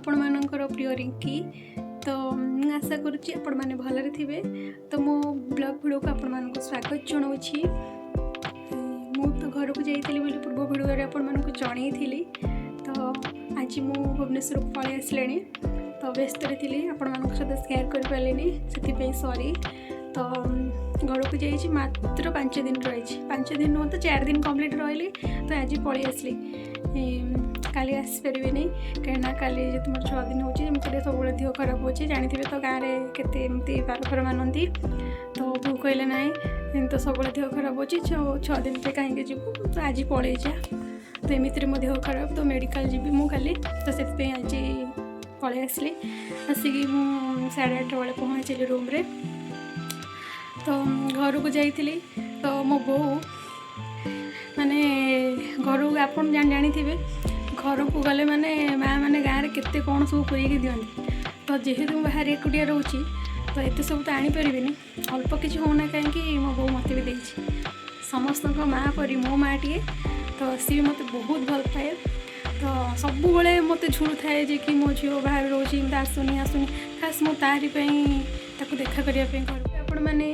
आपण मानकर प्रिय रिंकी। तो मुझे आशा करुच्ची आपण मैंने भलरे थे। तो मो ब्लॉग वीडियो को आपण मानक स्वागत जनाऊँगी। मु तो घर को जाइली बोली पूर्व वीडियो आपण मानक जनई। तो आज मु भुवनेश्वर को पलि आसले। तो व्यस्त थी आपण मान सहित सेयार कर पारे से सॉरी। तो घर को जाइए मात्र 5 दिन रही 5 दिन नुह तो 4 दिन कम्प्लीट रही। तो आज पलि आसली काली आसपारे नहीं कहीं काली जो मोर 6 दिन होमती सब देह खराब हो जानते तो गाँव में केमती बारफर मानती। तो बो कहले ना तो सब देह खराब हो 6 दिन पे कहीं जीवु तो आज पलि जा। तो एमती मो देह खराब तो मेडिकल जी मु काली तो से आज पलि आसली। आसिक मु 8:30 बेले पहुँचली रूम रे। तो घर को जाइली तो मो बो माने घर को आप जानी घर को गले माने माँ मैंने गाँव में केते कौन सब खुईकी दिखती। तो जेहेतु बाहर एकुटिया रोची तो एत सब तो आनीपारे अल्प किसी होना कहीं मो बो मत भी देती समस्त माँ परी मो माँ टे। तो सी भी मत बहुत भल पाए। तो सब बड़े मत झुड़ू थाए जे कि मो झील बाहर रोची आसुनी आसुनी खास मो तारी देखा करने आपण मैंने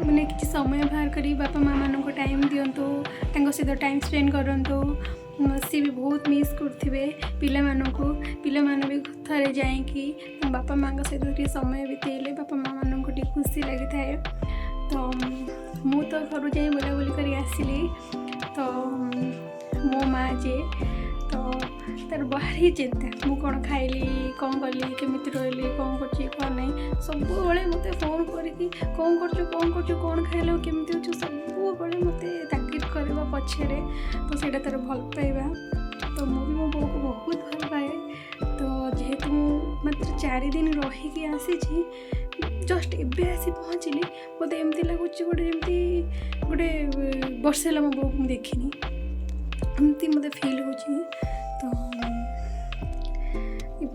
माने किसी समय बाहर करी बापा माँ मान को टाइम दिंतु सहित टाइम स्पेंड करूँ। सी भी बहुत मिस करुवे पिला भी थे जाकि बापा माँ सहित समय बितेले बापा माँ मान को खुशी लगी थाए। तो मु तो घर जा बुलाबुली कर आसली। तो मो माँ जे तो तार भारी चिंता मु कौन खाइली कौन कली केमी रही कौन कर नहीं सब मत फोन करके कौन कौन खाइल केमी अच्छु सब मत ताकीद करवा पछे। तो सहीटा तार भल पाइबा। तो मु भी मो बो को बहुत भल पाए। तो जेहेतु मात्र 4 दिन रहीकि आसी जस्ट एबे आसी पहुँचली मत एमती लगुच गोटे वर्षे मो बो को देखनी एमती मत फिल हो। तो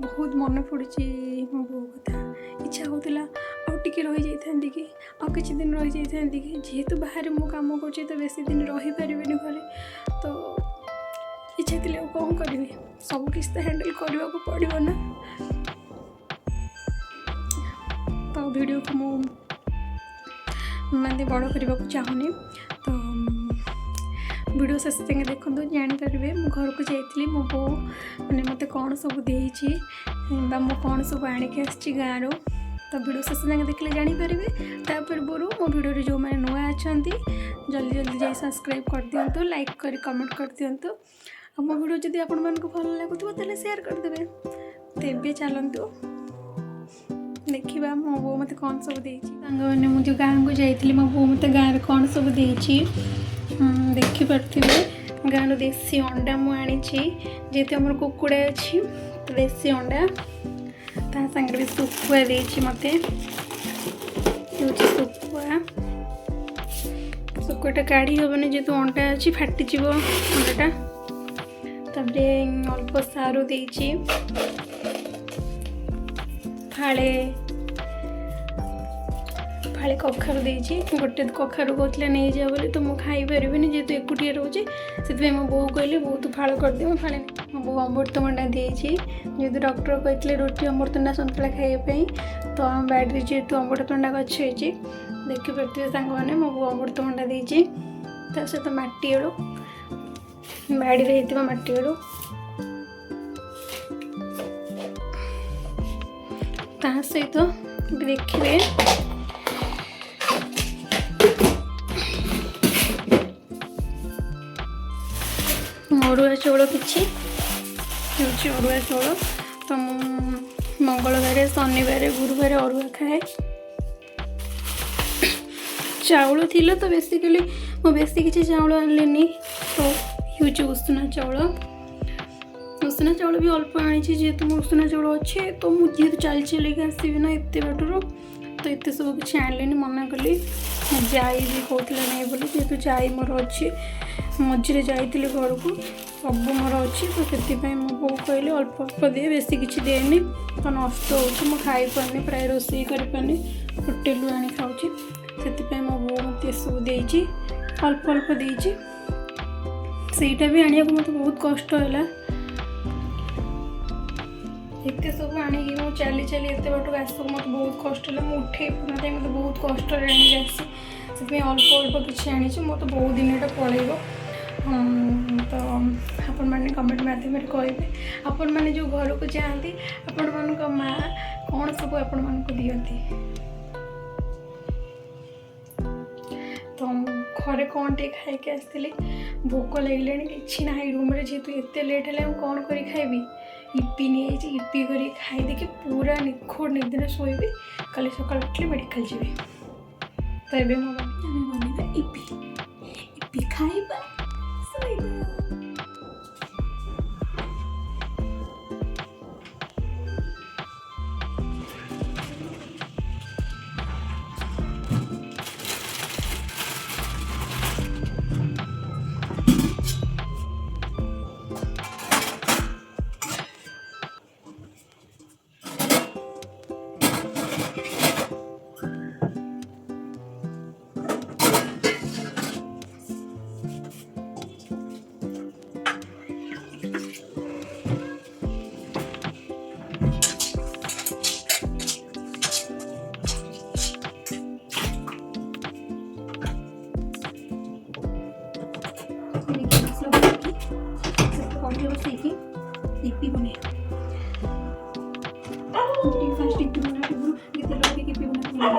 बहुत मन पड़ी मो बो कथा इच्छा होता आउे रही जाती कि आ कि दिन रही जाती कि जेहेतु बाहर मु कम कर तो बेसी दिन रही पारे घरे। तो इच्छा थी कौन करी सब किसी तो हैंडल करने को पड़ो ना। तो वीडियो को मु माने बड़ करने को चाहूनी। तो वीडियो शेष तक देखो जानीपारे मो घर को जाइली मो बो मैंने मत कौन सब देती मो कौन सब आणिक आसी गाँव। तो वीडियो शेष तक देखले जानीपारे। तापर पूर्व मो वीडियो जो मैंने नुआ अच्छा जल्दी जल्दी जा सब्सक्राइब कर दिंतु लाइक कर कमेंट कर दिंतु। और मो वीडियो जब आपण मानक भल लगुव तेल सेयार करदे। तेबे चलतु देखा मो बो मत कौन सब देने मुझे गाँव को जाइली मो बो मत गाँव कौन सब देती देखिपे। गाँव देसी अंडा मुझे जेहेतु आम कुकुड़ा अच्छी तो देसी अंडा ता सागर भी सुखुआ देती मत सुखुआटा काढ़ी हेनी जेहेतु अंडा अच्छी फाटी अंडाटा। तब अल्प सारू देती फाड़े फाड़े कखारु देती गोटे कखारु कहते नहीं जा बोली तो मुझे खाई पारि जेहेतु एकुटिया रोचे से मो बो कहली बहुत फाड़ करदे मो फाड़े मो बो अमृतभंडा देती जेहेतु डॉक्टर कहते रोटी अमृतभंडा सन्तुला खाइए। तो आम बाड़ी जेहेतु अमृतभंडा गछ होती देखिपे सांग मैंने मो बो अमृतभंडा देती सहित माटी आलू बाड़ी में माटी आलू ता सहित देखिए अरुआ चाउल किसी अरुआ चाउल। तो मंगलवार शनिवार गुरुवार अरुआ खाए चाउल थी। तो बेसिकली मो बेसी किसी चाउल आनली तो यूज उषुना चाउल भी अल्प आनी जेहेतु मो उषुना चाउल अच्छे। तो मुझे चल चल आसबि ना एत बाटर तो एत सब किसी आनली मना कली जाई भी कहते नहीं बोली जेहेतु जाई मोर अच्छी मझे जाइली घर को सब मोर अच्छी। तो से मो बो कहले अल्प अल्प दे बेसी किसी देनी तो नष्ट हो खाई पारनी प्राय रोषे कर पारनी होटेल आनी खाऊँ से मो बो मत सब देती अल्प अल्प देती सहीटा भी आने को मत बहुत कष्ट है। एत सब आणिकी मुझे चली चली एत बाटक आस मत बहुत कष्ट है मुझे उठे ना मत बहुत कष्ट आनी आसी से अल्प अल्प किसी आनी मत बहुत दिन यहाँ पलैब तो आपण मैंने कमेंट माध्यम कहे आपण मैंने जो घर को जाती आपण मान माँ कौन सब आपण मान दिखती तो घरे कौन टे खाई आसती भोक लगे कि ना रूम जेहेतु एत लेट है कौन कर खाइबी इपी नहीं इपी कर खाई देखिए पूरा निखोड़ निदिन शोबी कल सका उठे मेडिकल जी तो ये बनवा इपी इपी खाइबा इपी बने फास्ट इपी बना गीत लगे इपी बना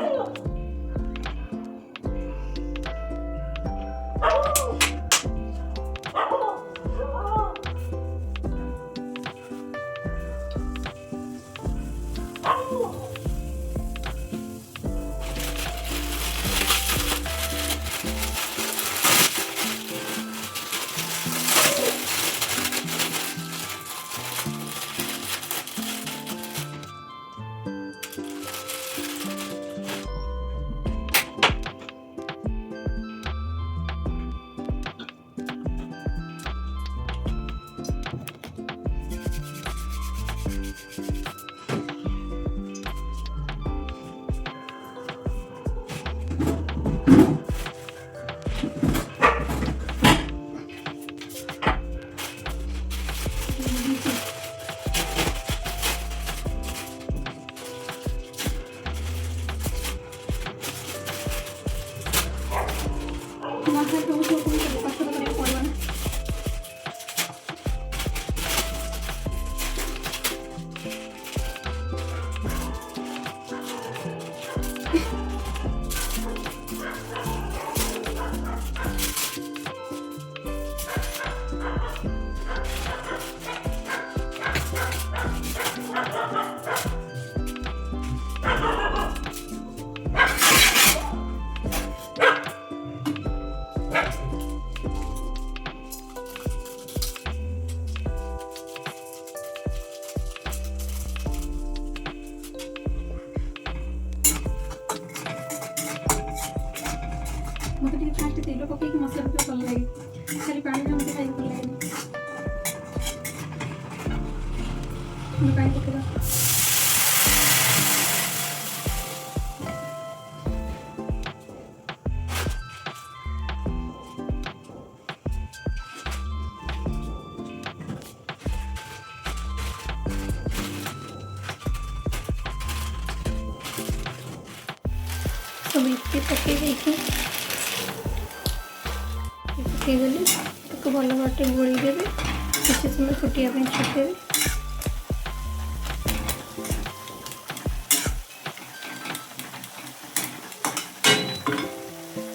मत फास्ट तेल पकई मसला पकई भल लगे खाली पानी में मत खाई भल लगे पानी पकड़ा सब इतने पकई देखिए पकईगली तो भल बाटे गोली देवे किसी समय फुटिया छुटेबे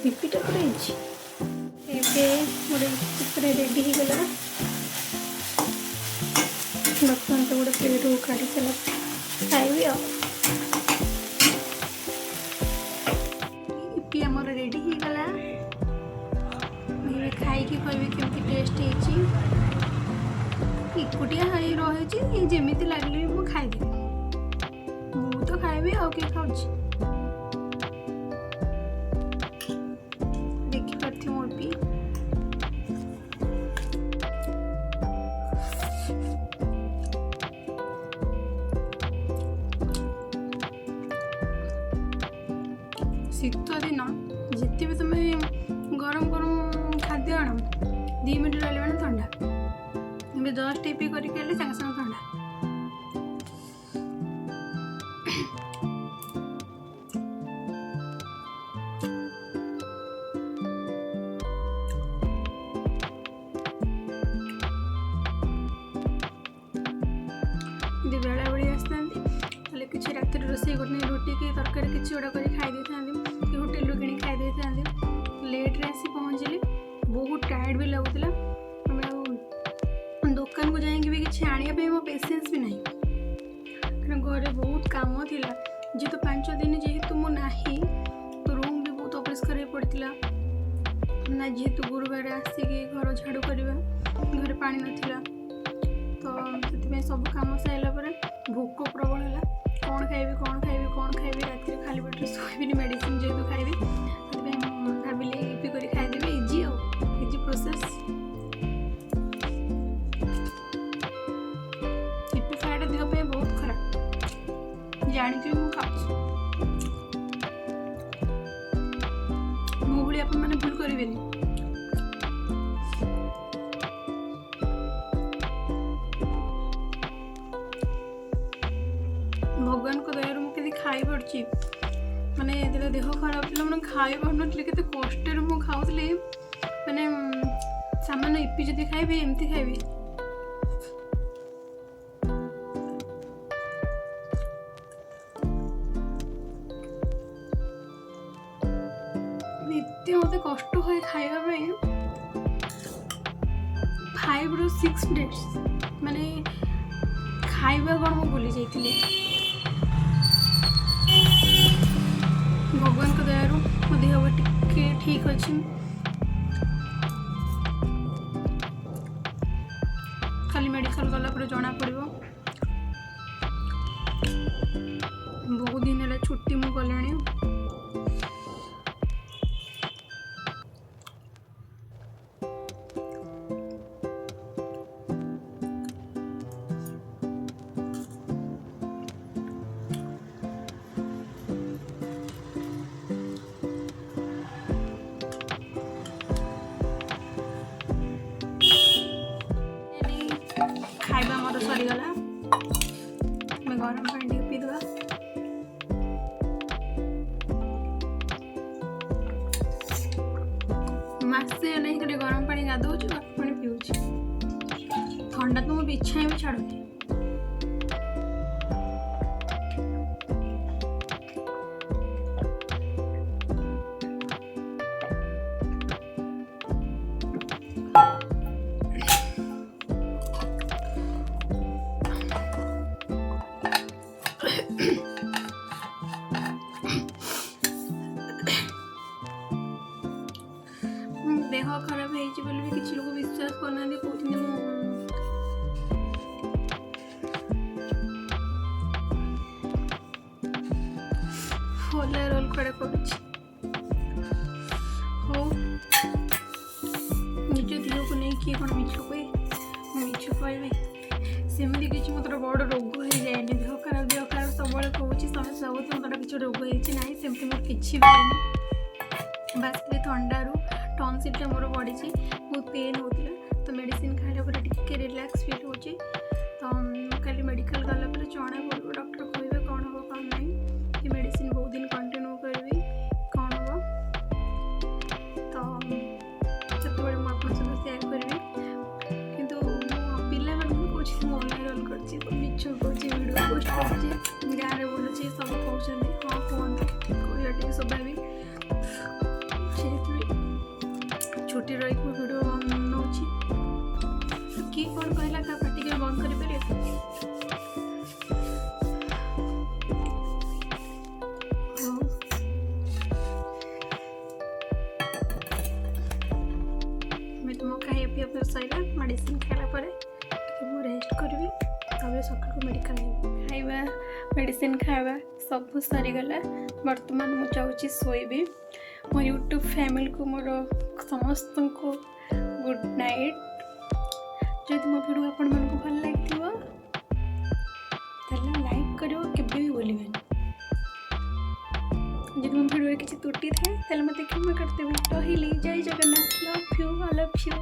पिपीटा पूरा गोटे पूरा रेडी हो गला बर्तमान तो गोटे प्लेट को काढ़ी सारा खाइबी इपी आमर रेडी हो गला खाई कहबी केमती टेस्ट होटिया रही जमी लगे भी मुझे खाईदेवी मु तो खाइबी आउ किए खाऊ देखिपार मोर भी शीत दिन जिते भी तुम गरम गरम खाद्य आण 2 मिनट रहा ठंडा जस्ट टीपी करके सागे सागे ठंडा रुटी कि तरकारी किसी गोटा कर खाई कि होटेल कि खाई लेट्रे आसी पहुँचली बहुत टायर्ड भी लगुला दुकान को जाइए भी किसी आने मो पेसेंस भी नहीं कारण घरे बहुत काम थिला जेहेतु 5 दिन जेहेतु मु नाही तो रूम भी बहुत अपरिष्कार पड़ता ना जेहेतु गुरुवार आसिकी घर झाड़ू करवा घर पानी नाला तो से सब कम सारा भोक प्रबल है कौन खाइबी राति खाली पेट शोबी मेडिसिन जेहेतु खाइबी भाविली इपी कर खाईदेवी इजी इजी प्रोसेस इपी खाइटा देह बहुत खराब जानिक मुझे मो भाई आप भूल करेंगे भगवान को दया मुझे खाई पड़ी माने देह खराब थी मैंने खाई पार नी के कष्ट मुझे खाऊली मैंने सामान इपी जदि खाइबी एमती खाइबी एत मत कष्ट हुए खाइबा 5 ରୁ 6 डेज माने खाइबा कौन मुझे भूली जाइए भगवान को दया मो देह टे ठीक अच्छे खाली मेडिकल गला पर जना पड़ो बहुत दिन है छुट्टी मु गलाणी खाइबा मोर सरीगला गरम पानी पीदे मसे नहीं गरम पानी गाधो गरम पानी पीऊँ ठंडा तो मोर इच्छा भी छाड़ुनी देह खराब है किसी लोग विश्वास करना कहते होला रोल कड़े कर निज देह को नहीं किए कौन मिछ कहे कहबी सेमती किसी मतलब बड़ रोग हो जाए देह खराब सब कहूँ समझ सब मतलब किसी रोग होना सेमती मोर किसी भी बास थंडा टॉन्सिल मोर बढ़ी बहुत पेन होता तो मेडिसिन खाइला टे रिलैक्स फील हो तो खाली मेडिकल गला जना पड़ो डॉक्टर कहे कौन हम कौन ना कि मेडिसिन बहुत दिन कंटिन्यू करी कौन हम तो से मुझे सेयार करी कि पिला कुछ ऑनलाइन रोल कर मिछ वीडियो पोस्ट कर गाँव में बोलूँ सब कहते हाँ कहते कह स्वाभाविक छुट्टी रही वीडियो नौ किए कौन कहला क्या पार्टी के बंद कर तुम खाई पीवा सैला मेडिसिन खाला रेस्ट करी सकाल मेडिकल खाइबा मेडिसिन खाइबा सब सरीगला बर्तमान मुझे जाऊँगी शोबी मो यूट्यूब फैमिली को मोर समस्त को गुड नाइट जब मो वीडियो आपण मन को भल लगी लाइक करो केबे भी बोलिबे जब मो वीडियो किसी त्रुटि थाए मत क्षमा करते रही जय Jagannath love you I love you.